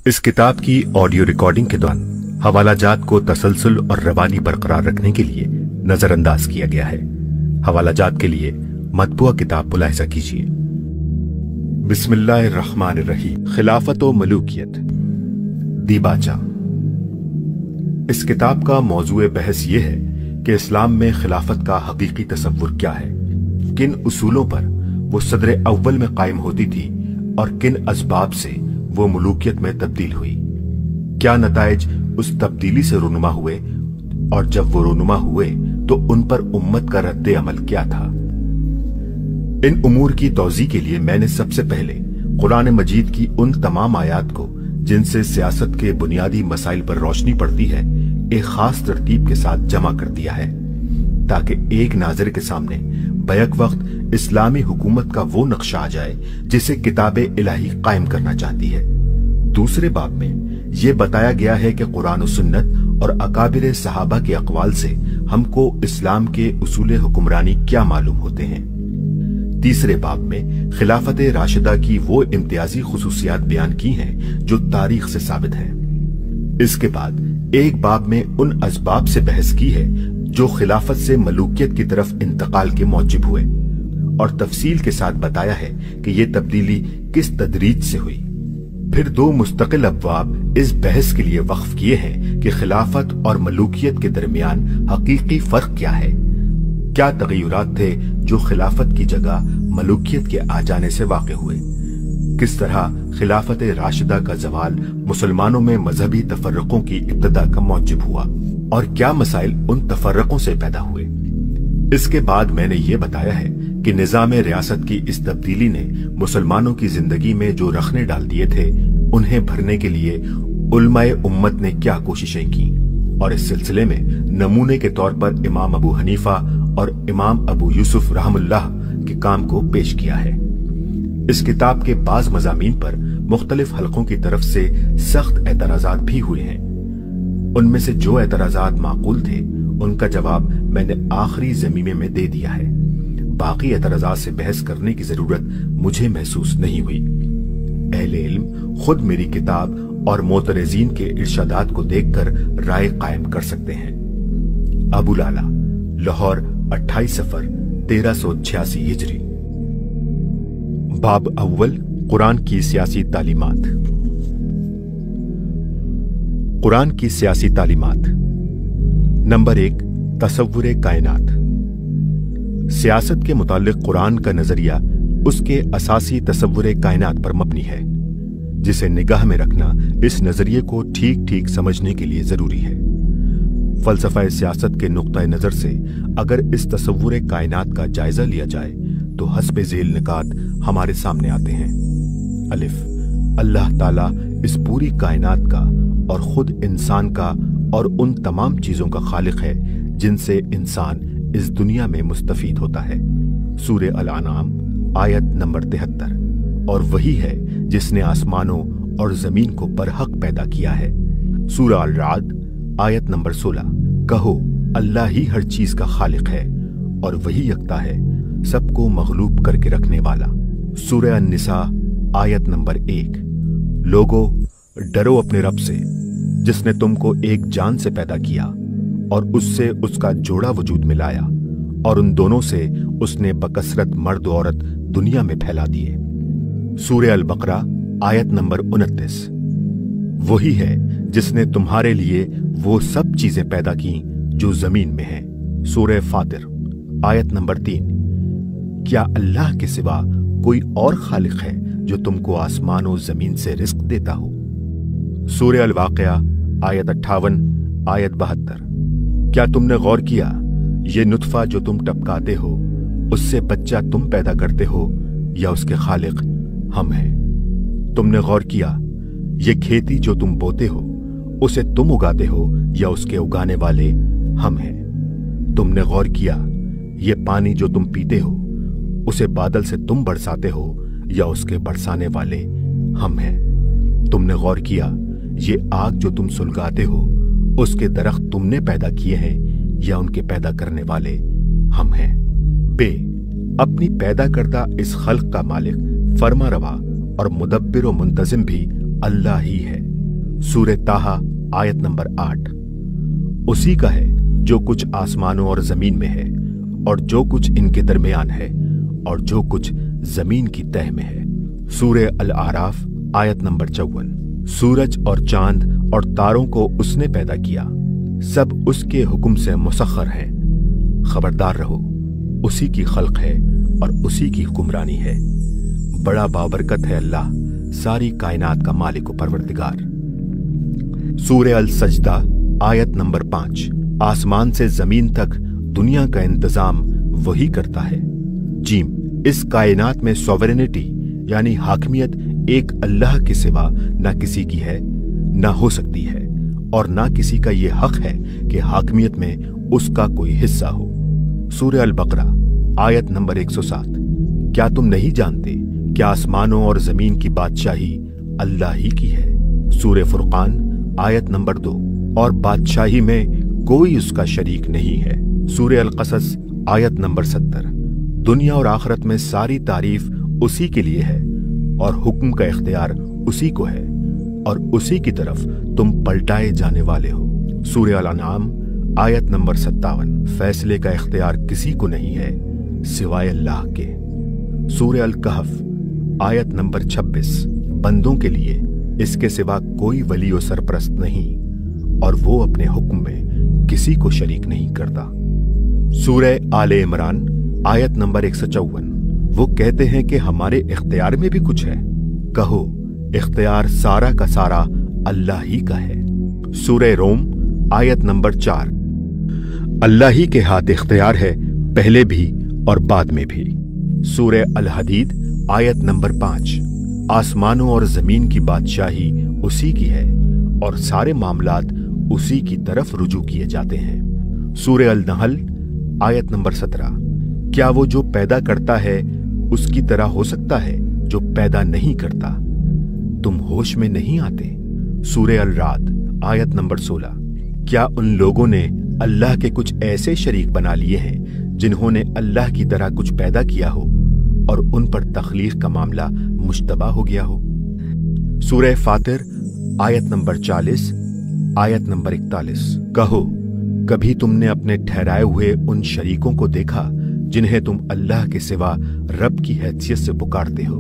इस किताब की ऑडियो रिकॉर्डिंग के दौरान हवाला जात को तसलसल और रवानी बरकरार रखने के लिए नजरअंदाज किया गया है। हवाला जात के लिए मतबूआ किताब मुलाहिजा कीजिए। बिस्मिल्लाहिर्रहमानिर्रहीम। खिलाफत व मलूकियत दीबाचा। इस किताब का मौजूए बहस यह है कि इस्लाम में खिलाफत का हकीकी तसव्वुर क्या है, किन उसूलों पर वो सदर अव्वल में कायम होती थी और किन असबाब से वो मलूकियत में तब्दील हुई, क्या नताइज उस तब्दीली से रुनुमा हुए और जब वो रुनुमा हुए तो उन पर उम्मत का रद्द अमल क्या था। इन उमूर की तौज़ी के लिए मैंने सबसे पहले कुरान मजीद की उन तमाम आयात को जिनसे सियासत के बुनियादी मसाइल पर रोशनी पड़ती है एक खास तरतीब के साथ जमा कर दिया है, ताकि एक नाज़िर के सामने बैक वक्त इस्लामी हुकूमत का वो नक्शा आ जाए जिसे किताबे इलाही कायम करना चाहती है। दूसरे बाब में यह बताया गया है कि कुरान और सुन्नत और अकाबिर सहाबा के अक़वाल से हमको इस्लाम के उसूल हुक्मरानी क्या मालूम होते हैं। तीसरे बाब में खिलाफत राशिदा की वो इम्तियाजी खुसूसियात बयान की हैं जो तारीख से साबित हैं। इसके बाद एक बाब में उन असबाब से बहस की है जो खिलाफत से मलूकियत की तरफ इंतकाल के मौजिब हुए और तफसील के साथ बताया है कि ये तब्दीली किस तदरीज से हुई। फिर दो मुस्तकिल अब्वाब इस बहस के लिए वक्फ किए हैं कि खिलाफत और मलूकियत के दरमियान हकीकी फर्क क्या है, क्या तगय्युरात थे जो खिलाफत की जगह मलूकियत के आ जाने से वाक़े हुए, किस तरह खिलाफत राशिदा का जवाल मुसलमानों में मजहबी तफर्रकों की इब्तिदा का मौजिब हुआ और क्या मसाइल उन तफर्रकों से पैदा हुए। इसके बाद मैंने ये बताया है कि निज़ाम रियासत की इस तब्दीली ने मुसलमानों की जिंदगी में जो रखने डाल दिए थे उन्हें भरने के लिए उलमाए उम्मत ने क्या कोशिशें की और इस सिलसिले में नमूने के तौर पर इमाम अबू हनीफा और इमाम अबू यूसुफ रहमुल्लाह के काम को पेश किया है। इस किताब के बाज मज़ामीन पर मुख्तलिफ हलकों की तरफ से सख्त एतराज़ात भी हुए हैं। उनमें से जो एतराज़ात माकूल थे उनका जवाब मैंने आखिरी ज़मीमे में दे दिया है। बाकी एतराज़ात से बहस करने की जरूरत मुझे महसूस नहीं हुई। अहले इल्म खुद मेरी किताब और मोतरजीन के इरशादात को देखकर राय कायम कर सकते हैं। अबू लाला, लाहौर, 28 सफर 1386 हिजरी। बाब अव्वल, कुरान की सियासी तालीमात। कुरान की सियासी तालीमात। नंबर 1, तसव्वुर कायनात। सियासत के मुताल्लिक कुरान का नजरिया उसके असासी तसव्वुर कायनात पर मबनी है, जिसे निगाह में रखना इस नजरिए को ठीक ठीक समझने के लिए जरूरी है। फलसफा सियासत के नुक्ता नजर से अगर इस तसव्वुर कायनात का जायजा लिया जाए तो हस्बे झेल निकात हमारे सामने आते हैं। अलिफ, अल्लाह ताला इस पूरी कायनात का और खुद इंसान का और उन तमाम चीजों का खालिक है जिनसे इंसान इस दुनिया में मुस्तफीद होता है। सूरे अल-अनाम आयत नंबर 73। और वही है जिसने आसमानों और जमीन को बरहक पैदा किया है। सूरा अल-राद आयत नंबर 16। कहो अल्लाह ही हर चीज का खालिक है और वही यकता है सबको मगलूब करके रखने वाला। सूरा अन-निसा आयत नंबर 1। लोगो डरो अपने रब से जिसने तुमको एक जान से पैदा किया और उससे उसका जोड़ा वजूद में लाया और उन दोनों से उसने बकसरत मर्द औरत दुनिया में फैला दिए। सूरे अल-बकरा आयत नंबर 29। वही है जिसने तुम्हारे लिए वो सब चीजें पैदा की जो जमीन में हैं। सूरे फातिर आयत नंबर 3। क्या अल्लाह के सिवा कोई और खालिक है जो तुमको आसमान और जमीन से रिस्क देता हो। सूरे अल-वाक़िया आयत 58 आयत 72। क्या तुमने गौर किया ये नुत्फा जो तुम टपकाते हो उससे बच्चा तुम पैदा करते हो या उसके खालिक हम हैं। तुमने गौर किया ये खेती जो तुम बोते हो उसे तुम उगाते हो या उसके उगाने वाले हम हैं। तुमने गौर किया ये पानी जो तुम पीते हो उसे बादल से तुम बरसाते हो या उसके बरसाने वाले हम हैं। तुमने गौर किया ये आग जो तुम सुलगाते हो उसके दरख्त तुमने पैदा किए हैं या उनके पैदा करने वाले हम हैं। बे, अपनी पैदा करदा इस खल्क का मालिक, फरमा रवा और मुदब्बिर व मुंतजिम भी अल्लाह ही है। सूरह ताहा आयत नंबर 8। उसी का है जो कुछ आसमानों और जमीन में है, और जो कुछ इनके दरमियान है, और जो कुछ जमीन की तह में है। सूरह अल आराफ आयत नंबर 54। सूरज और चांद और तारों को उसने पैदा किया, सब उसके हुक्म से मुसख्खर हैं। खबरदार रहो, उसी की खल्क है और उसी की हुक्मरानी है। बड़ा बाबरकत है अल्लाह, सारी कायनात का मालिक व परवरदिगार। सूरह अल सजदा आयत नंबर 5। आसमान से जमीन तक दुनिया का इंतजाम वही करता है। जीम, इस कायनात में सॉवरेनिटी यानी हाकमियत एक अल्लाह के सिवा ना किसी की है, ना हो सकती है, और ना किसी का ये हक है कि हाकमियत में उसका कोई हिस्सा हो। सूरह अल बकरा आयत नंबर 107। क्या तुम नहीं जानते कि आसमानों और जमीन की बादशाही अल्लाह ही की है। सूरह फुरकान आयत नंबर 2। और बादशाही में कोई उसका शरीक नहीं है। सूरह अल कसस आयत नंबर 70। दुनिया और आखिरत में सारी तारीफ उसी के लिए है, और हुक्म का इख्तियार उसी को है, और उसी की तरफ तुम पलटाए जाने वाले हो। सूरह अल अनाम आयत नंबर 57। फैसले का इख्तियार किसी को नहीं है सिवाय अल्लाह के। सूरह अल कहफ आयत नंबर 26। बंदों के लिए इसके सिवा कोई वली और सरपरस्त नहीं, और वो अपने हुक्म में किसी को शरीक नहीं करता। सूरह आले इमरान आयत नंबर 154। वो कहते हैं कि हमारे इख्तियार में भी कुछ है। कहो, इख्तियार सारा का सारा अल्लाह ही का है। सूरह रोम आयत नंबर 4। अल्लाह ही के हाथ इख्तियार है, पहले भी और बाद में भी। सूरह अल हदीद आयत नंबर 5। आसमानों और जमीन की बादशाही उसी की है, और सारे मामलात उसी की तरफ रुजू किए जाते हैं। सूरह अल नहल आयत नंबर 17। क्या वो जो पैदा करता है उसकी तरह हो सकता है जो पैदा नहीं करता? तुम होश में नहीं आते। सूरह अल राद आयत नंबर 16। क्या उन लोगों ने अल्लाह के कुछ ऐसे शरीक बना लिए हैं जिन्होंने अल्लाह की तरह कुछ पैदा किया हो, और उन पर तख्लीक का मामला मुश्तबा हो गया हो? सूरह फातिर आयत नंबर 40 आयत नंबर 41। कहो, कभी तुमने अपने ठहराए हुए उन शरीकों को देखा जिन्हें तुम अल्लाह के सिवा रब की हैसियत से पुकारते हो?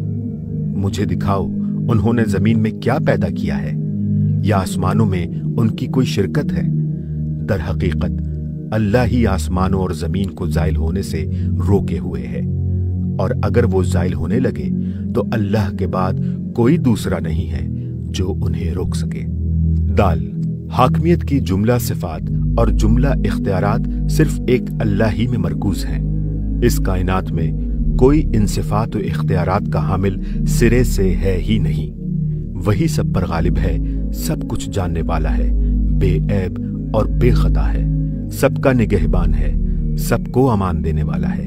मुझे दिखाओ, उन्होंने जमीन में क्या पैदा किया है, या आसमानों में उनकी कोई शिरकत है? दर हकीकत अल्लाह ही आसमानों और जमीन को जायल होने से रोके हुए है, और अगर वो जायल होने लगे तो अल्लाह के बाद कोई दूसरा नहीं है जो उन्हें रोक सके। दाल, हाकमियत की जुमला सिफात और जुमला इख्तियारात सिर्फ एक अल्लाह ही में मरकूज हैं। इस कायनात में कोई इन सिफात और इख्तियारात का हामिल सिरे से है ही नहीं। वही सब पर गालिब है, सब कुछ जानने वाला है, बेऐब और बेखता है, सबका निगहबान है, सबको अमान देने वाला है,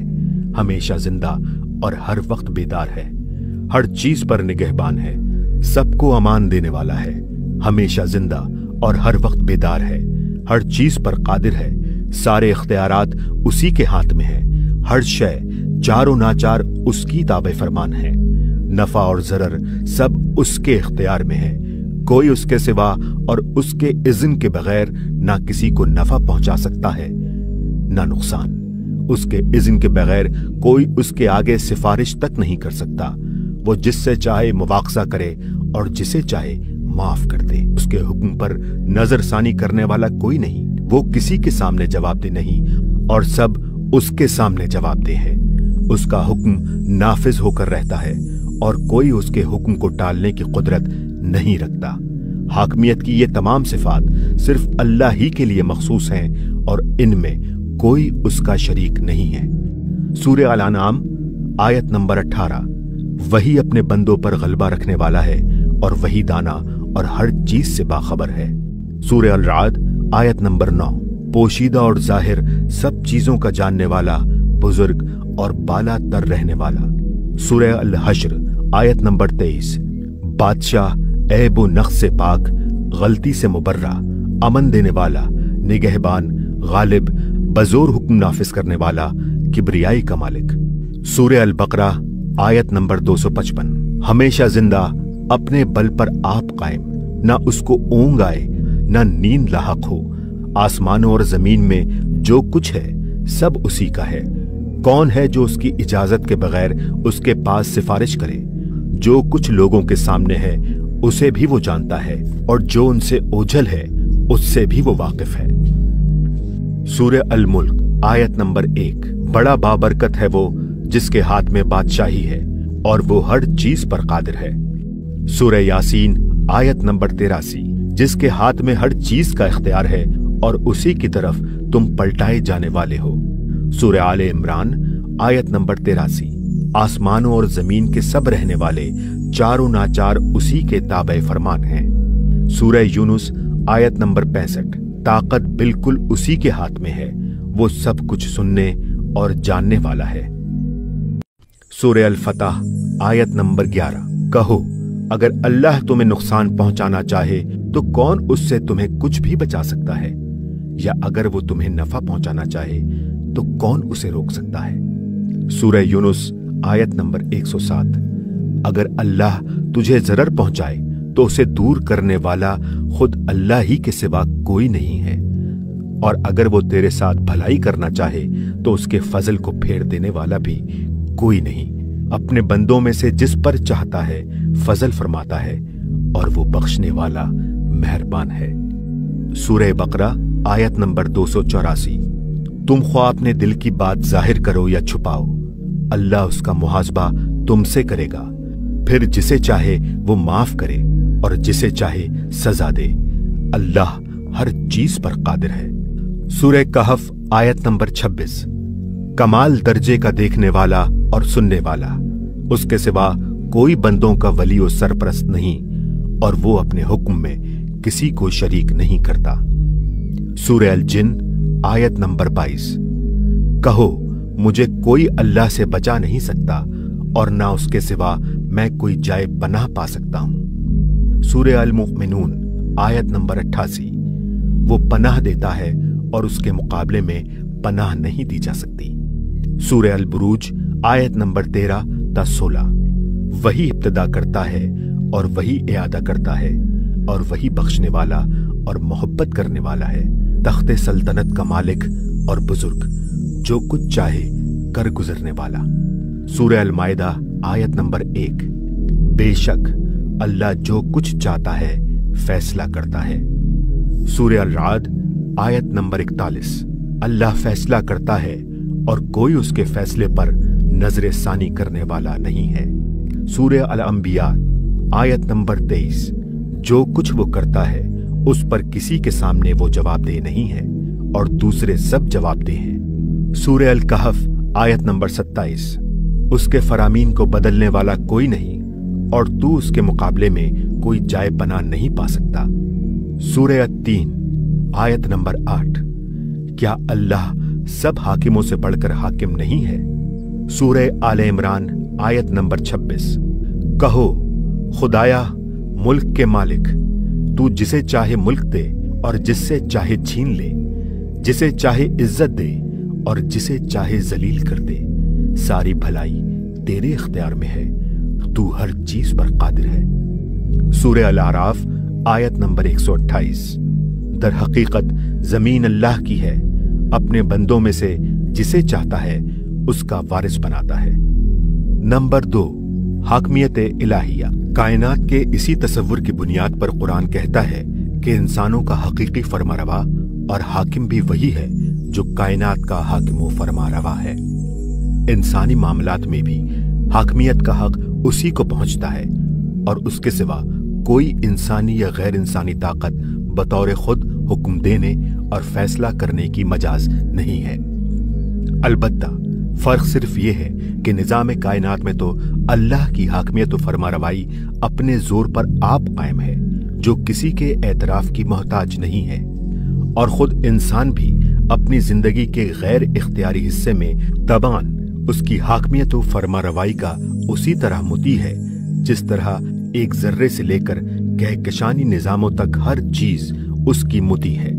हमेशा जिंदा और हर वक्त बेदार है, हर चीज पर निगहबान है, सबको अमान देने वाला है, हमेशा जिंदा और हर वक्त बेदार है, हर चीज पर कादिर है, सारे इख्तियारात उसी के हाथ में है, हर शय चारों नाचार उसकी ताबे फरमान है, नफा और जरर सब उसके इख्तियार में है, कोई उसके सिवा और उसके इज़्न के बगैर ना किसी को नफा पहुंचा सकता है ना नुकसान। उसके इज़्न के बगैर कोई उसके आगे सिफारिश तक नहीं कर सकता। वो जिससे चाहे मुवाखजा करे और जिसे चाहे माफ कर दे। उसके हुक्म पर नजरसानी करने वाला कोई नहीं। वो किसी के सामने जवाबदेह नहीं और सब उसके सामने जवाबदेह है। उसका हुक्म नाफिज होकर रहता है और कोई उसके हुक्म को टालने की कुदरत नहीं रखता। हाकमियत की ये तमाम सिफात सिर्फ अल्लाह ही के लिए मखसूस हैं और इनमें कोई उसका शरीक नहीं है। सूरह अल-अनाम आयत नंबर 18। वही अपने बंदों पर गलबा रखने वाला है और वही दाना और हर चीज से बाखबर है। सूरह अल-राद आयत नंबर 9। पोशीदा और जाहिर सब चीजों का जानने वाला, बुजुर्ग और बाला तर रहने वाला। सूरह अल-हश्र आयत नंबर 23। बादशाह ऐब व नक्स से पाक, गलती से मुबर्रा, अमन देने वाला, निगहबान, गालिब, बजोर हुक्म नाफिज करने वाला, किब्रियाई का मालिक। सूरह अल-बकरा आयत नंबर 255। हमेशा जिंदा, अपने बल पर आप कायम, ना उसको ऊंघ आए, ना नींद लाहक हो। आसमानों और जमीन में जो कुछ है सब उसी का है। कौन है जो उसकी इजाजत के बगैर उसके पास सिफारिश करे? जो कुछ लोगों के सामने है उसे भी वो जानता है, और जो उनसे ओझल है उससे भी वो वाकिफ है। सूरह अल मुल्क आयत नंबर 1। बड़ा बाबरकत है वो जिसके हाथ में बादशाही है और वो हर चीज पर कादिर है। सूरह यासीन आयत नंबर 83। जिसके हाथ में हर चीज का इख्तियार है और उसी की तरफ तुम पलटाए जाने वाले हो। सूरह आले इमरान आयत नंबर 83। आसमानों और जमीन के सब रहने वाले चारों नाचार उसी के ताबे फरमान हैं। सूरह यूनुस आयत नंबर 65। ताकत बिल्कुल उसी के हाथ में है, वो सब कुछ सुनने और जानने वाला है। सूरह अल फतह आयत नंबर 11। कहो, अगर अल्लाह तुम्हें नुकसान पहुंचाना चाहे तो कौन उससे तुम्हें कुछ भी बचा सकता है, या अगर वो तुम्हें नफा पहुंचाना चाहे तो कौन उसे रोक सकता है। सूरह यूनुस आयत नंबर 107। अगर अल्लाह तुझे जरर पहुंचाए तो उसे दूर करने वाला खुद अल्लाह ही के सिवा कोई नहीं है, और अगर वो तेरे साथ भलाई करना चाहे तो उसके फजल को फेर देने वाला भी कोई नहीं। अपने बंदों में से जिस पर चाहता है फजल फरमाता है, और वो बख्शने वाला मेहरबान है। सूरह बकरा आयत नंबर 284। तुम ख्वाह अपने दिल की बात जाहिर करो या छुपाओ, अल्लाह उसका मुहासबा तुमसे करेगा। फिर जिसे चाहे वो माफ करे और जिसे चाहे सजा दे। अल्लाह हर चीज पर कादिर है। सूरह कहफ आयत नंबर 26। कमाल दर्जे का देखने वाला और सुनने वाला, उसके सिवा कोई बंदों का वली और सरपरस्त नहीं, और वो अपने हुक्म में किसी को शरीक नहीं करता। सूरह अल जिन आयत नंबर 22। कहो, मुझे कोई अल्लाह से बचा नहीं सकता और ना उसके सिवा मैं कोई जाए पनाह पा सकता हूं। सूरह अल मुमिनून आयत नंबर 88। वो पनाह देता है और उसके मुकाबले में पनाह नहीं दी जा सकती। सूरह अल बुरूज आयत नंबर 13 ता 16। वही इब्तिदा करता है और वही इआदा करता है, और वही बख्शने वाला और मोहब्बत करने वाला है। तख्ते सल्तनत का मालिक और बुजुर्ग, जो कुछ चाहे कर गुजरने वाला। सूरह अल माइदा आयत नंबर 1। बेशक अल्लाह जो कुछ चाहता है फैसला करता है। सूरह अल राद आयत नंबर 41। अल्लाह फैसला करता है और कोई उसके फैसले पर नजर सानी करने वाला नहीं है। सूरह अल अंबिया आयत नंबर 23। जो कुछ वो करता है उस पर किसी के सामने वो जवाबदेह नहीं है, और दूसरे सब जवाबदेह हैं। सूरह अल कहफ आयत नंबर 27। उसके फरामीन को बदलने वाला कोई नहीं, और तू उसके मुकाबले में कोई जाए पनाह नहीं पा सकता। सूरह अत-तीन आयत नंबर 8। क्या अल्लाह सब हाकिमों से बढ़कर हाकिम नहीं है? सूरह आले इमरान आयत नंबर 26। कहो, खुदाया मुल्क के मालिक, तू जिसे चाहे मुल्क दे और जिससे चाहे छीन ले, जिसे चाहे इज्जत दे और जिसे चाहे जलील कर दे। सारी भलाई तेरे इख्तियार में है, तू हर चीज पर कादिर है। सूरह अल आराफ आयत नंबर 128। दर हकीकत जमीन अल्लाह की है, अपने बंदों में से जिसे चाहता है उसका वारिस बनाता है। नंबर 2, हाकमियत इलाहिया। कायनात के इसी तसव्वुर की बुनियाद पर कुरान कहता है कि इंसानों का हकीकी फरमारवा और हाकिम भी वही है जो कायनात का हाकिम व फरमारवा है। इंसानी मामलात में भी हाकमियत का हक उसी को पहुंचता है, और उसके सिवा कोई इंसानी या गैर इंसानी ताकत बतौर खुद हुक्म देने और फैसला करने की मजाज नहीं है। अलबत्ता फर्क सिर्फ ये है कि निजाम कायनात में तो अल्लाह की हाकमियत व फरमारवाई अपने जोर पर आप कायम है, जो किसी के एतराफ की मोहताज नहीं है, और खुद इंसान भी अपनी जिंदगी के गैर इख्तियारी हिस्से में तबान उसकी हाकमियत व फरमारवाई का उसी तरह मुती है जिस तरह एक जर्रे से लेकर कहकशानी निजामों तक हर चीज उसकी मुती है।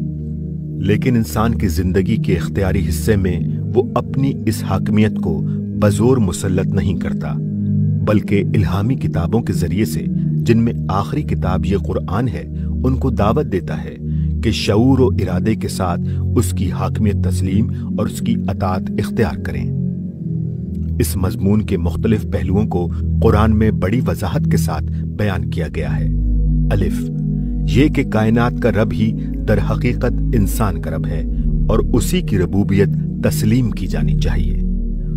लेकिन इंसान की जिंदगी के इख्तियारी हिस्से में वो अपनी इस हाकमियत को बजोर मुसल्लत नहीं करता, बल्कि इल्हामी किताबों के जरिए से जिन में आखिरी किताब ये कुरान है, उनको दावत देता है कि शऊर और इरादे के साथ उसकी हाकमियत तस्लीम और उसकी अतात इख्तियार करें। इस मजमून के मुख्तलिफ पहलुओं को कुरान में बड़ी वजाहत के साथ बयान किया गया है। अलिफ, ये कि कायनात का रब ही दर हकीकत इंसान का रब है और उसी की रबूबियत तस्लीम की जानी चाहिए।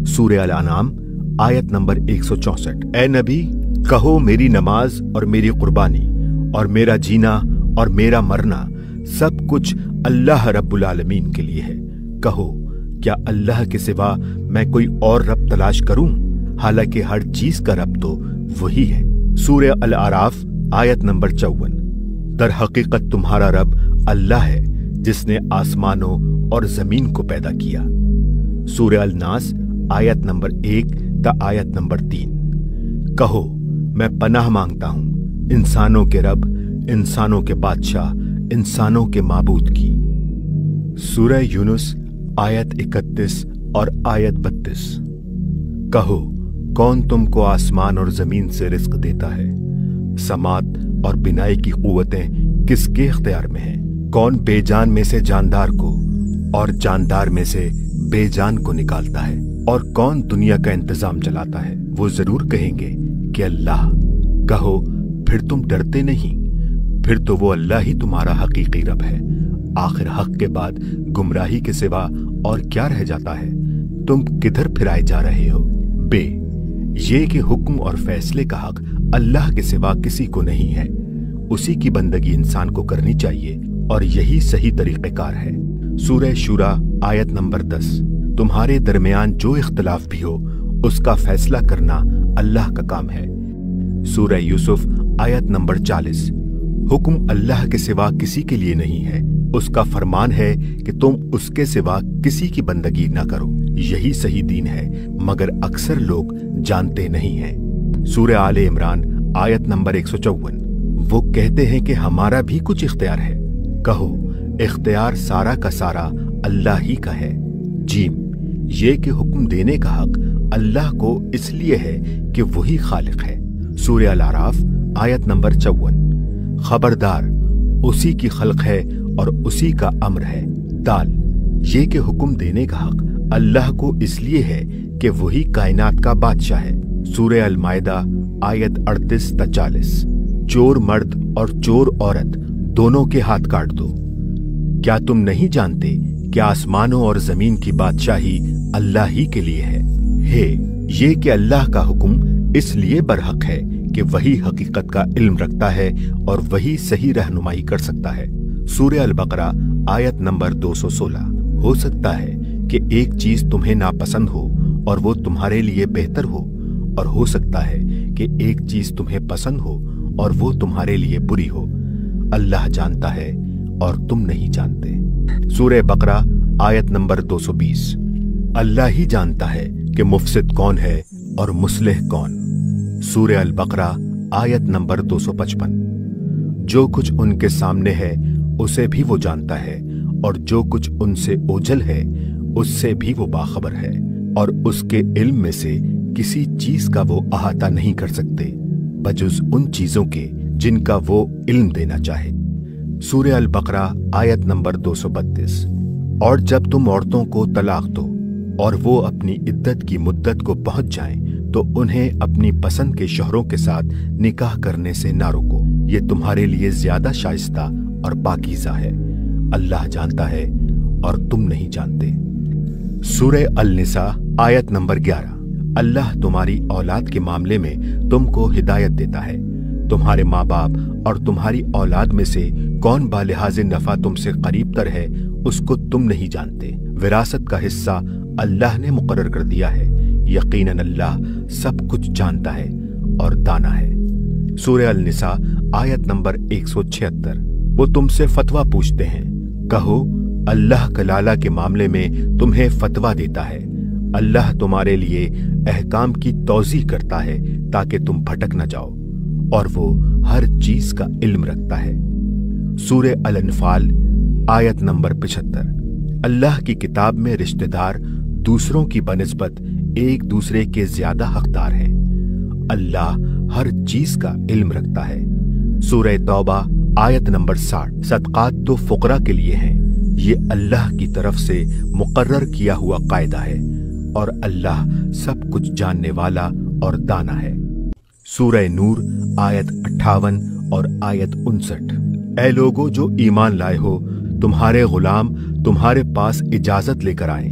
सूरह अल-अनाम आयत नंबर 164। ए नबी, कहो मेरी नमाज और मेरी कुर्बानी और मेरा जीना और मेरा मरना सब कुछ अल्लाह रब्बुल आलमीन के लिए है। कहो, क्या अल्लाह के सिवा मैं कोई और रब तलाश करूं? हालांकि हर चीज का रब तो वही है। सूरह अल-आराफ आयत नंबर 54। दर हकीकत तुम्हारा रब अल्लाह है जिसने आसमानों और जमीन को पैदा किया। सूरह अल-नास आयत नंबर 1 ता आयत नंबर 3। कहो, मैं पनाह मांगता हूं इंसानों के रब, इंसानों के बादशाह, इंसानों के माबूद की। सूरह यूनुस आयत 31 और आयत 32। कहो, कौन तुमको आसमान और जमीन से रिस्क देता है? समात और बिनाई की कुव्वतें किसके इख्तियार में हैं? कौन बेजान में से जानदार को और जानदार में से बेजान को निकालता है? और कौन दुनिया का इंतजाम चलाता है? वो जरूर कहेंगे कि अल्लाह। कहो, फिर तुम डरते नहीं? फिर तो वो अल्लाह ही तुम्हारा हकीकी रब है। आखिर हक के बाद गुमराही के सिवा और क्या रह जाता है? तुम किधर फिराए जा रहे हो? बे, ये कि हुक्म और फैसले का हक अल्लाह के सिवा किसी को नहीं है। उसी की बंदगी इंसान को करनी चाहिए और यही सही तरीक़ेकार है। सूरह शूरा आयत नंबर 10। तुम्हारे दरमियान जो इख्तिलाफ भी हो उसका फैसला करना अल्लाह का काम है। सूरह यूसुफ आयत नंबर 40। हुक्म अल्लाह के सिवा किसी के लिए नहीं है। उसका फरमान है कि तुम उसके सिवा किसी की बंदगी न करो। यही सही दीन है, मगर अक्सर लोग जानते नहीं हैं। सूरह आले इमरान आयत नंबर 154। वो कहते हैं कि हमारा भी कुछ इख्तियार है। कहो, इख्तियार सारा का सारा अल्लाह ही का है। जीम, ये कि हुक्म देने का हक अल्लाह को इसलिए है कि वही खालिक है। सूरह अल-आराफ आयत नंबर 54। खबरदार, उसी की खल्क है और उसी का अम्र है। दाल, ये कि हुक्म देने का हक अल्लाह को इसलिए है कि वही कायनात का बादशाह है। सूरह अल-माइदा आयत 38 ता 40। चोर मर्द और चोर औरत दोनों के हाथ काट दो। क्या तुम नहीं जानते कि आसमानों और जमीन की बादशाही अल्लाह ही के लिए है? ये कि अल्लाह का हुक्म इसलिए बरहक है कि वही हकीकत का इल्म रखता है और वही सही रहनुमाई कर सकता है। सूरह अल-बकरा आयत नंबर 216। हो सकता है कि एक चीज तुम्हें नापसंद हो और वो तुम्हारे लिए बेहतर हो सकता है कि एक चीज तुम्हें पसंद हो और वो तुम्हारे लिए बुरी हो। अल्लाह जानता है और तुम नहीं जानते। सूरह बकरा आयत नंबर 220। अल्लाह ही जानता है कि मुफसिद कौन है और मुस्लिह कौन। सूरह अल-बकरा आयत नंबर 255। जो कुछ उनके सामने है उसे भी वो जानता है और जो कुछ उनसे ओझल है उससे भी वो बाखबर है, और उसके इल्म में से किसी चीज का वो अहाता नहीं कर सकते बजुज उन चीजों के जिनका वो इल्म देना चाहे। सूरह अल-बकरा आयत नंबर 232। और जब तुम औरतों को तलाक दो और वो अपनी इद्दत की मुद्दत को पहुंच जाएं, तो उन्हें अपनी पसंद के शोहरों के साथ निकाह करने से ना रोको। ये तुम्हारे लिए ज्यादा शाइस्ता और पाकीज़ा है। अल्लाह जानता है और तुम नहीं जानते। सूरह अल-निसा आयत नंबर 11। अल्लाह तुम्हारी औलाद के मामले में तुमको हिदायत देता है। तुम्हारे माँ बाप और तुम्हारी औलाद में से कौन बालिहाज़ नफा तुमसे करीब तर है उसको तुम नहीं जानते। विरासत का हिस्सा अल्लाह ने मुकर्रर कर दिया है। यकीनन अल्लाह सब कुछ जानता है और दाना है। सूरह अल-निसा आयत नंबर 176। वो तुमसे फतवा पूछते हैं। कहो, अल्लाह कलाला के मामले में तुम्हें फतवा देता है। अल्लाह तुम्हारे लिए अहकाम की तौज़ीह करता है ताकि तुम भटक न जाओ, और वो हर चीज का इल्म रखता है। सूरह अल-अनफाल आयत नंबर 75। अल्लाह की किताब में रिश्तेदार दूसरों की बनिस्बत एक दूसरे के ज्यादा हकदार हैं। अल्लाह हर चीज का इल्म रखता है। सूरह तौबा आयत नंबर 60। सदकात तो फुकरा के लिए हैं, ये अल्लाह की तरफ से मुकर्रर किया हुआ कायदा है और अल्लाह सब कुछ जानने वाला और दाना है। सूरह नूर आयत 58 और आयत 59। ऐ लोगो जो ईमान लाए हो, तुम्हारे गुलाम तुम्हारे पास इजाजत लेकर आए।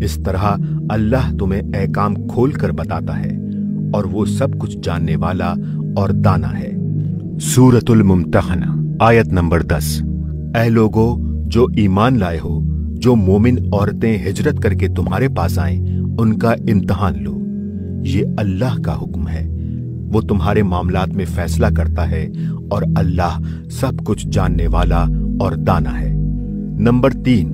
इस तरह अल्लाह तुम्हें अहकाम खोल कर बताता है और वो सब कुछ जानने वाला और दाना है। सूरतुल मुम्तहना आयत नंबर 10। ऐ लोगो जो ईमान लाए हो, जो मोमिन औरतें हिजरत करके तुम्हारे पास आएं, उनका इम्तिहान लो। ये अल्लाह का हुक्म है, वो तुम्हारे मामलात में फैसला करता है और अल्लाह सब कुछ जानने वाला और दाना है। नंबर 3,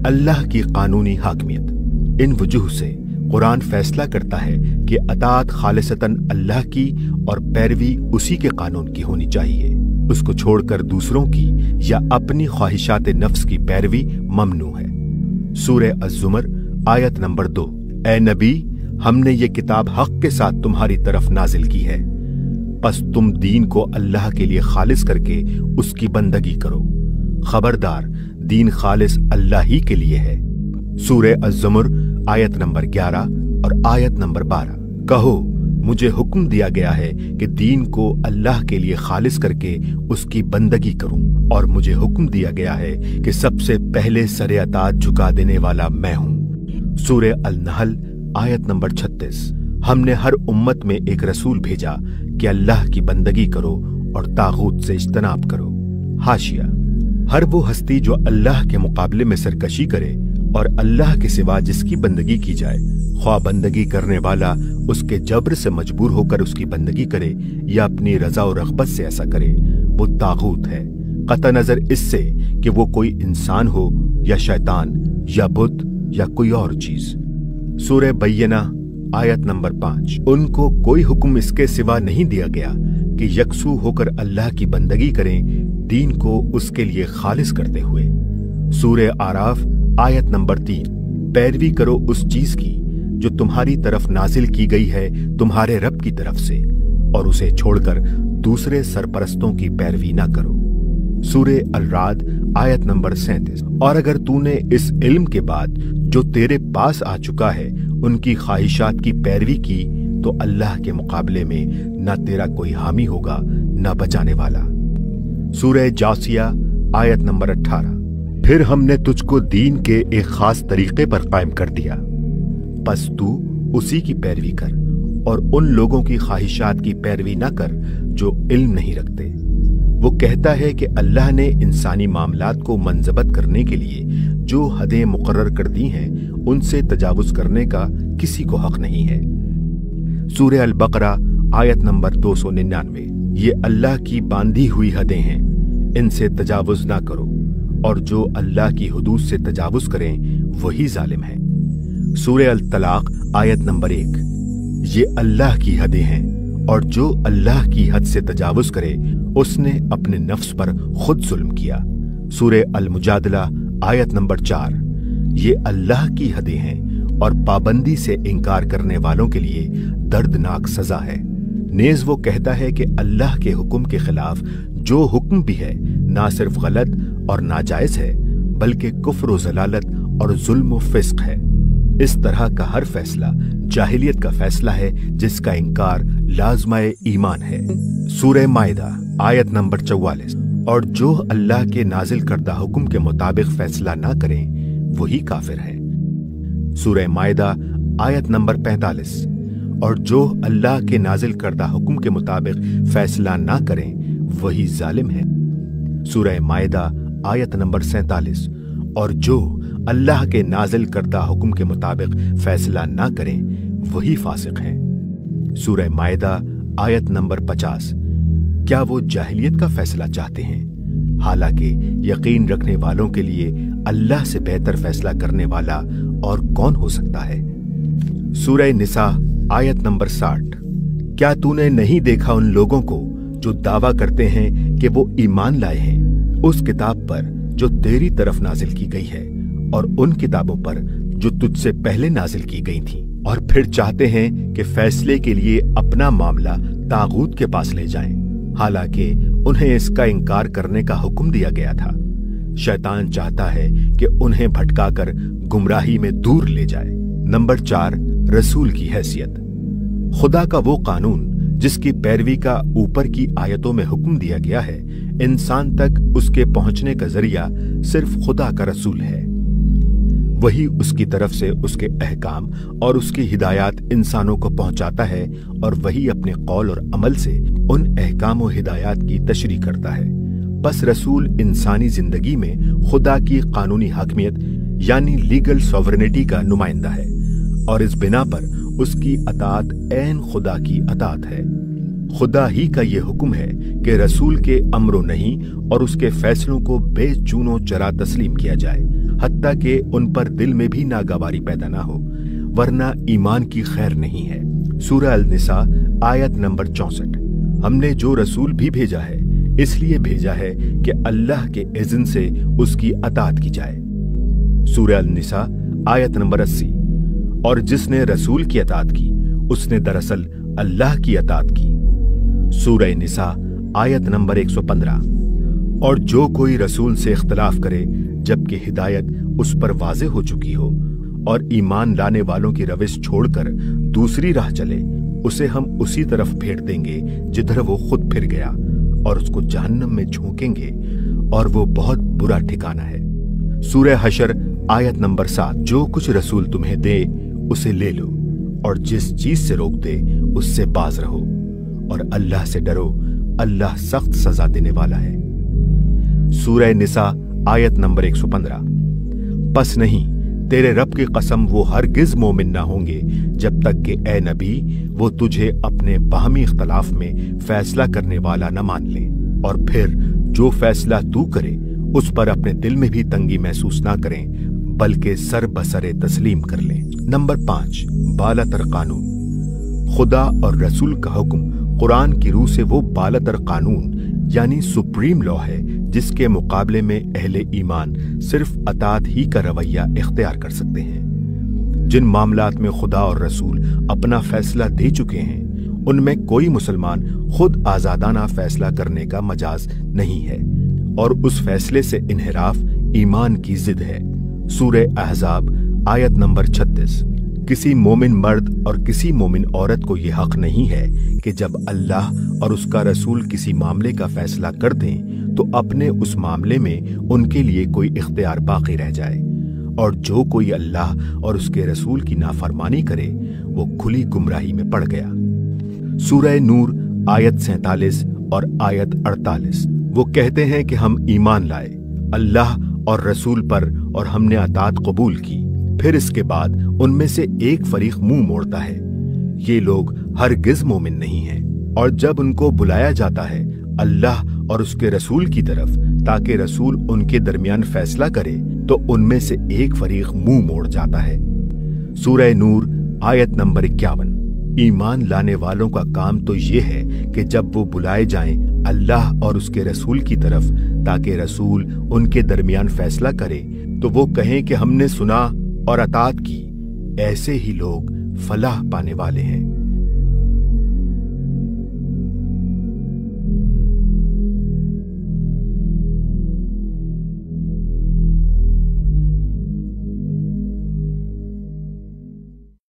अल्लाह की कानूनी हाकमियत। इन वजूह से कुरान फैसला करता है कि अताअत खालिसतन अल्लाह की और पैरवी उसी के कानून की होनी चाहिए। उसको छोड़कर दूसरों की या अपनी ख्वाहिशात नफ्स की पैरवी ममनू है। सूरह अज़्ज़ुमर आयत नंबर 2। ऐ नबी, हमने ये किताब हक के साथ तुम्हारी तरफ नाजिल की है, बस तुम दीन को अल्लाह के लिए खालिस करके उसकी बंदगी करो। खबरदार, दीन खालिस अल्लाह ही के लिए है। सूरह अज़्ज़ुमर आयत नंबर 11 और आयत नंबर 12। कहो, मुझे हुक्म दिया गया है कि दीन को अल्लाह के लिए खालिस करके उसकी बंदगी करूं, और मुझे हुक्म दिया गया है कि सबसे पहले सरे अताअत झुका देने वाला मैं हूं। सूरह अल-नहल आयत नंबर 36। हमने हर उम्मत में एक रसूल भेजा कि अल्लाह की बंदगी करो और तागूत से इज्तनाब करो। हाशिया, हर वो हस्ती जो अल्लाह के मुकाबले में सरकशी करे और अल्लाह के सिवा जिसकी बंदगी की जाए, ख्वाह बंदगी करने वाला उसके जब्र से मजबूर होकर उसकी बंदगी करे या अपनी रजा और रग़बत से ऐसा करे, वो तागूत है, कतई नजर इससे कि वो कोई इंसान हो या शैतान या बुत या कोई और चीज। सूरह बय्यना आयत नंबर 5। उनको कोई हुक्म इसके सिवा नहीं दिया गया कि यकसू होकर अल्लाह की बंदगी करें, दीन को उसके लिए खालिस करते हुए। सूरह आराफ आयत नंबर 3। पैरवी करो उस चीज की जो तुम्हारी तरफ नाजिल की गई है तुम्हारे रब की तरफ से, और उसे छोड़कर दूसरे सरपरस्तों की पैरवी ना करो। सूरह अल-राद आयत नंबर 37। और अगर तूने इस इल्म के बाद जो तेरे पास आ चुका है उनकी ख्वाहिशात की पैरवी की, तो अल्लाह के मुकाबले में ना तेरा कोई हामी होगा ना बचाने वाला। सूरह जासिया आयत नंबर 18। फिर हमने तुझको दीन के एक खास तरीके पर कायम कर दिया, बस तू उसी की पैरवी कर और उन लोगों की ख्वाहिशात की पैरवी ना कर जो इल्म नहीं रखते। वो कहता है कि अल्लाह ने इंसानी मामलात को मंजबत करने के लिए जो हदें मुकर्रर कर दी हैं, उनसे तजावुज करने का किसी को हक नहीं है। सूरह अल-बकरा आयत नंबर 299। ये अल्लाह की बांधी हुई हदें हैं, इनसे तजावुज ना करो, और जो अल्लाह की हुदूद से तजावुज करें वही जालिम है। सूरह अल-तलाक आयत नंबर 1। ये अल्लाह की हदें हैं, और जो अल्लाह की हद से तजावुज करे उसने अपने नफ्स पर खुद जुल्म किया। सूरह अल-मुजादला आयत नंबर 4। ये अल्लाह की हदें हैं और पाबंदी से इनकार करने वालों के लिए दर्दनाक सजा है। नेज वो कहता है कि अल्लाह के हुक्म के खिलाफ जो हुक्म भी है ना सिर्फ गलत और नाजायज है, बल्कि कुफ्र व ज़लालत और जुल्म व फिस्क है। इस तरह का हर फैसला जाहिलियत का फैसला है जिसका इनकार लाज़िमाए ईमान है। सूरह माइदा आयत नंबर 44। और जो अल्लाह के नाजिल करदा हुक्म के मुताबिक फैसला ना करें वही काफिर है। सूरह माइदा आयत नंबर 45। और जो अल्लाह के नाजिल करदा हुक्म के मुताबिक फैसला ना करें वही जालिम है। सूरह माइदा आयत नंबर 47। और जो अल्लाह के नाजिल करदा हुक्म के मुताबिक फैसला ना करें वही फासिक हैं। सूरह माइदा आयत नंबर 50। क्या वो जाहिलियत का फैसला चाहते हैं? हालांकि यकीन रखने वालों के लिए अल्लाह से बेहतर फैसला करने वाला और कौन हो सकता है। सूरह निसा आयत नंबर 60। क्या तूने नहीं देखा उन लोगों को जो दावा करते हैं कि वो ईमान लाए हैं उस किताब पर जो तेरी तरफ नाजिल की गई है और उन किताबों पर जो तुझसे पहले नाजिल की गई थी, और फिर चाहते हैं कि फैसले के लिए अपना मामला तागूत के पास ले जाएं, हालांकि उन्हें इसका इनकार करने का हुक्म दिया गया था। शैतान चाहता है कि उन्हें भटकाकर गुमराही में दूर ले जाए। नंबर 4, रसूल की हैसियत। खुदा का वो कानून जिसकी पैरवी का ऊपर की आयतों में हुक्म दिया गया है, इंसान तक उसके पहुंचने का जरिया सिर्फ खुदा का रसूल है। वही उसकी तरफ से उसके अहकाम और उसकी हिदायत इंसानों को पहुंचाता है और वही अपने कौल और अमल से उन अहकाम और हिदायत की तशरीह करता है। बस रसूल इंसानी जिंदगी में खुदा की कानूनी हाकमियत यानी लीगल सॉवरेनिटी का नुमाइंदा है और इस बिना पर उसकी अतात ऐन खुदा की अतात है। खुदा ही का ये हुक्म है कि रसूल के अमरो नहीं और उसके फैसलों को बेचूनो चरा तस्लीम किया जाए, हत्ता कि उन पर दिल में भी नागवारी पैदा ना हो, वरना ईमान की खैर नहीं है। सूरह अल-निसा आयत नंबर 64। हमने जो रसूल भी भेजा है इसलिए भेजा है कि अल्लाह के इज़्न से उसकी अतात की जाए। सूरह अल-निसा आयत नंबर 80। और जिसने रसूल की अतात की उसने दरअसल अल्लाह की अतात की। सूरह निसा आयत नंबर 115। और जो कोई रसूल से इख्तलाफ करे जबकि हिदायत उस पर वाज़े हो चुकी हो और ईमान लाने वालों की रविश छोड़कर दूसरी राह चले, उसे हम उसी तरफ फेर देंगे जिधर वो खुद फिर गया और उसको जहन्नम में झोंकेंगे और वो बहुत बुरा ठिकाना है। सूरह हशर आयत नंबर 7। जो कुछ रसूल तुम्हें दे उसे ले लो और जिस चीज से रोक दे उससे बाज रहो और अल्लाह से डरो, अल्लाह सख्त सजा देने वाला है। सूरह निसा आयत नंबर 115। बस नहीं, तेरे रब की कसम वो हरगिज मोमिन ना होंगे जब तक कि ए नबी वो तुझे अपने बाहमी इख्तलाफ में फैसला करने वाला न मान ले और फिर जो फैसला तू करे उस पर अपने दिल में भी तंगी महसूस ना करें बल्कि सर बसरे तस्लीम कर लें। नंबर 5, बालातर कानून। खुदा और रसूल का हुक्म कुरान की रूह से वो बालातर कानून यानी सुप्रीम लॉ है जिसके मुकाबले में अहले ईमान सिर्फ अतात ही का रवैया इख्तियार कर सकते हैं। जिन मामलात में खुदा और रसूल अपना फैसला दे चुके हैं उनमें कोई मुसलमान खुद आजादाना फैसला करने का मजाज नहीं है और उस फैसले से इन्हिराफ ईमान की जिद है। सूरह अहज़ाब आयत नंबर 36। किसी मोमिन मर्द और किसी मोमिन औरत को यह हक नहीं है कि जब अल्लाह और उसका रसूल किसी मामले का फैसला कर दें तो अपने उस मामले में उनके लिए कोई इख्तियार बाकी रह जाए, और जो कोई अल्लाह और उसके रसूल की नाफरमानी करे वो खुली गुमराही में पड़ गया। सूरह नूर आयत 47 और आयत 48। वो कहते हैं कि हम ईमान लाए अल्लाह और रसूल पर और हमने अतात कबूल की, फिर इसके बाद उनमें से एक फरीक मुंह मोड़ता है। ये लोग हरगिज मोमिन नहीं हैं। और जब उनको बुलाया जाता है अल्लाह और उसके रसूल की तरफ ताकि रसूल उनके दरमियान फैसला करे तो उनमें से एक फरीक मुंह मोड़ जाता है। सूरह नूर आयत नंबर 51। ईमान लाने वालों का काम तो ये है कि जब वो बुलाए जाएं अल्लाह और उसके रसूल की तरफ ताकि रसूल उनके दरमियान फैसला करे तो वो कहें कि हमने सुना और अतात की। ऐसे ही लोग फलाह पाने वाले हैं।